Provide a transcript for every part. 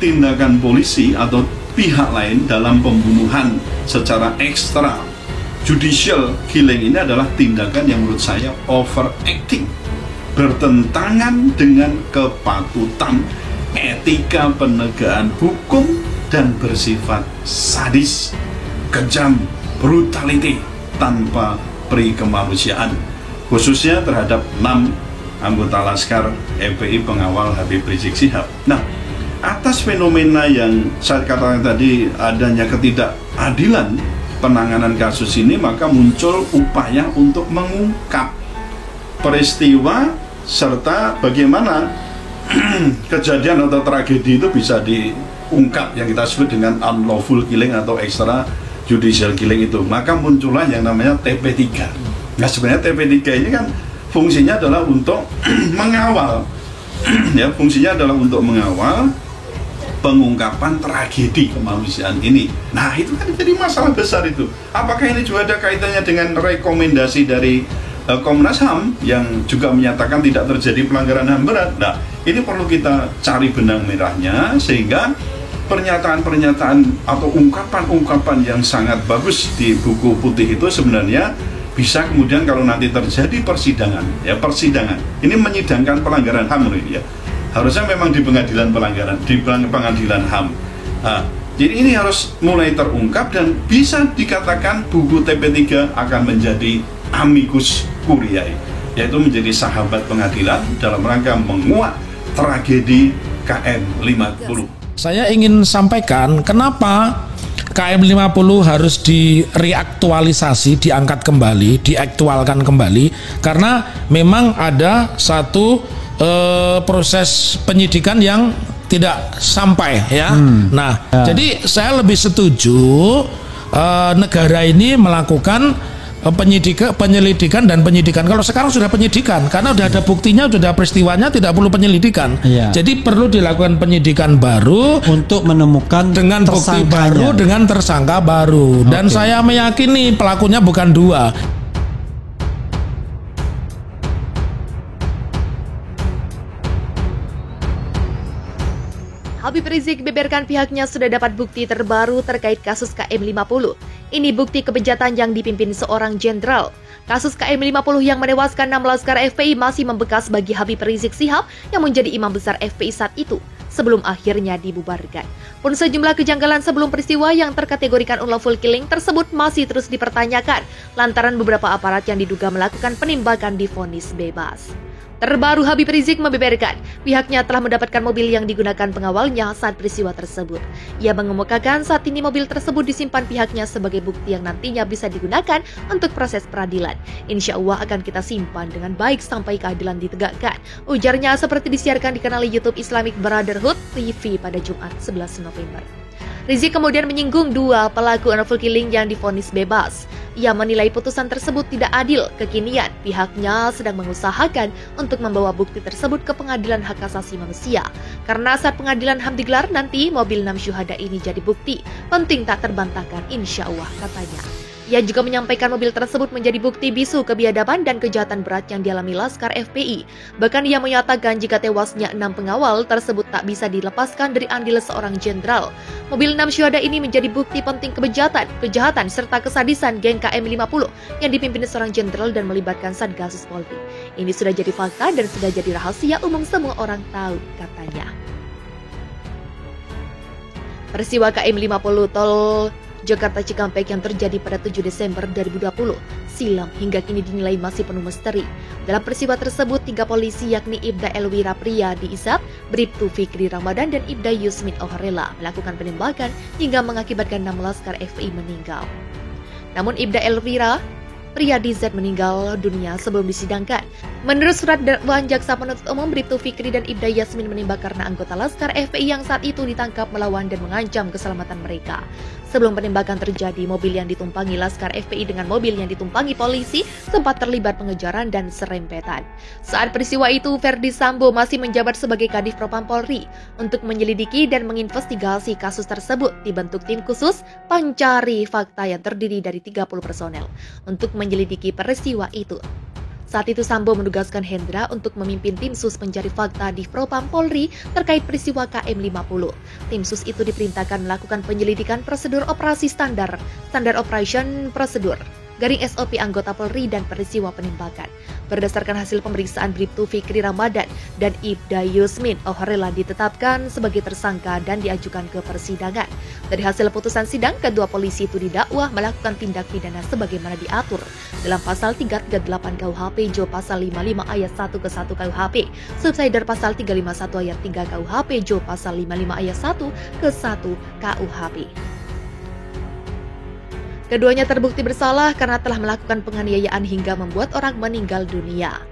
tindakan polisi atau pihak lain dalam pembunuhan secara ekstra judicial killing ini adalah tindakan yang menurut saya overacting, bertentangan dengan kepatutan, etika penegakan hukum, dan bersifat sadis, kejam, brutality, tanpa peri kemanusiaan, khususnya terhadap 6 anggota Laskar FPI pengawal Habib Rizik Syihab. Nah, atas fenomena yang saya katakan tadi, adanya ketidakadilan penanganan kasus ini, maka muncul upaya untuk mengungkap peristiwa serta bagaimana kejadian atau tragedi itu bisa diungkap, yang kita sebut dengan unlawful killing atau extra judicial killing itu. Maka muncullah yang namanya TP3. Nah, sebenarnya TP3 ini kan fungsinya adalah untuk mengawal ya, fungsinya adalah untuk mengawal pengungkapan tragedi kemanusiaan ini. Nah, itu kan jadi masalah besar itu. Apakah ini juga ada kaitannya dengan rekomendasi dari Komnas HAM yang juga menyatakan tidak terjadi pelanggaran HAM berat? Nah, ini perlu kita cari benang merahnya, sehingga pernyataan-pernyataan atau ungkapan-ungkapan yang sangat bagus di buku putih itu sebenarnya bisa kemudian kalau nanti terjadi persidangan, ya persidangan, ini menyidangkan pelanggaran HAM ya, harusnya memang di pengadilan pelanggaran, di pengadilan HAM. Nah, jadi ini harus mulai terungkap dan bisa dikatakan buku TP3 akan menjadi amicus curiae, yaitu menjadi sahabat pengadilan dalam rangka menguak tragedi KM50. Saya ingin sampaikan kenapa KM50 harus direaktualisasi, diangkat kembali, diaktualkan kembali, karena memang ada satu proses penyidikan yang tidak sampai ya. Jadi saya lebih setuju negara ini melakukan penyelidikan dan penyidikan. Kalau sekarang sudah penyidikan, karena sudah ada buktinya, sudah ada peristiwanya, tidak perlu penyelidikan. Jadi perlu dilakukan penyidikan baru untuk menemukan dengan bukti baru, dengan tersangka baru. Dan saya meyakini pelakunya bukan 2. Habib Rizik beberkan pihaknya sudah dapat bukti terbaru terkait kasus KM50. Ini bukti kebejatan yang dipimpin seorang jenderal. Kasus KM50 yang menewaskan 6 laskar FPI masih membekas bagi Habib Rizik Syihab yang menjadi imam besar FPI saat itu, sebelum akhirnya dibubarkan. Pun sejumlah kejanggalan sebelum peristiwa yang terkategorikan unlawful killing tersebut masih terus dipertanyakan, lantaran beberapa aparat yang diduga melakukan penembakan divonis bebas. Terbaru, Habib Rizik membeberkan pihaknya telah mendapatkan mobil yang digunakan pengawalnya saat peristiwa tersebut. Ia mengemukakan saat ini mobil tersebut disimpan pihaknya sebagai bukti yang nantinya bisa digunakan untuk proses peradilan. Insya Allah akan kita simpan dengan baik sampai keadilan ditegakkan, ujarnya seperti disiarkan di kanal YouTube Islamic Brotherhood TV pada Jumat 11 November. Rizik kemudian menyinggung 2 pelaku unlawful killing yang divonis bebas. Ia menilai putusan tersebut tidak adil. Kekinian, pihaknya sedang mengusahakan untuk membawa bukti tersebut ke Pengadilan Hak Asasi Manusia. Karena saat pengadilan HAM digelar nanti, mobil 6 syuhada ini jadi bukti. Penting tak terbantahkan, insya Allah, katanya. Ia juga menyampaikan mobil tersebut menjadi bukti bisu kebiadaban dan kejahatan berat yang dialami Laskar FPI. Bahkan ia menyatakan jika tewasnya 6 pengawal tersebut tak bisa dilepaskan dari andil seorang jenderal. Mobil 6 syuhada ini menjadi bukti penting kejahatan serta kesadisan geng KM50 yang dipimpin seorang jenderal dan melibatkan Satgasus Polri. Ini sudah jadi fakta dan sudah jadi rahasia umum, semua orang tahu, katanya. Peristiwa KM50 tol Jakarta Cikampek yang terjadi pada 7 Desember 2020 silam hingga kini dinilai masih penuh misteri. Dalam peristiwa tersebut, 3 polisi yakni Ibda Elwira Priyadi Isap, Bribtu Fikri Ramadan, dan Ibda Yusmin Oharela melakukan penembakan hingga mengakibatkan 6 laskar FPI meninggal. Namun Ibda Elwira Priyadi Z meninggal dunia sebelum disidangkan. Menurut surat dakwaan jaksa penuntut umum, Bribtu Fikri dan Ibda Yasmin menembak karena anggota Laskar FPI yang saat itu ditangkap melawan dan mengancam keselamatan mereka. Sebelum penembakan terjadi, mobil yang ditumpangi Laskar FPI dengan mobil yang ditumpangi polisi sempat terlibat pengejaran dan serempetan. Saat peristiwa itu, Verdi Sambo masih menjabat sebagai Kadif Propam Polri. Untuk menyelidiki dan menginvestigasi kasus tersebut, dibentuk tim khusus pencari fakta yang terdiri dari 30 personel untuk menyelidiki peristiwa itu. Saat itu Sambo menugaskan Hendra untuk memimpin tim sus pencari fakta di Propam Polri terkait peristiwa KM50. Tim sus itu diperintahkan melakukan penyelidikan prosedur operasi standar operation prosedur, garing SOP anggota Polri dan peristiwa penembakan. Berdasarkan hasil pemeriksaan, Bribtu Fikri Ramadan dan Ibda Yusmin Oharela ditetapkan sebagai tersangka dan diajukan ke persidangan. Dari hasil putusan sidang, kedua polisi itu didakwa melakukan tindak pidana sebagaimana diatur dalam pasal 338 KUHP, Jo pasal 55 ayat 1 ke 1 KUHP, subsider pasal 351 ayat 3 KUHP, Jo pasal 55 ayat 1 ke 1 KUHP. Keduanya terbukti bersalah karena telah melakukan penganiayaan hingga membuat orang meninggal dunia.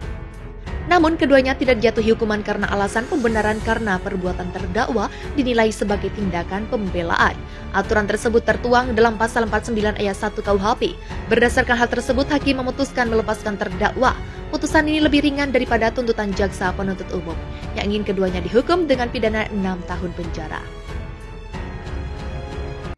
Namun keduanya tidak dijatuhi hukuman karena alasan pembenaran karena perbuatan terdakwa dinilai sebagai tindakan pembelaan. Aturan tersebut tertuang dalam pasal 49 ayat 1 KUHP. Berdasarkan hal tersebut, hakim memutuskan melepaskan terdakwa. Putusan ini lebih ringan daripada tuntutan jaksa penuntut umum yang ingin keduanya dihukum dengan pidana 6 tahun penjara.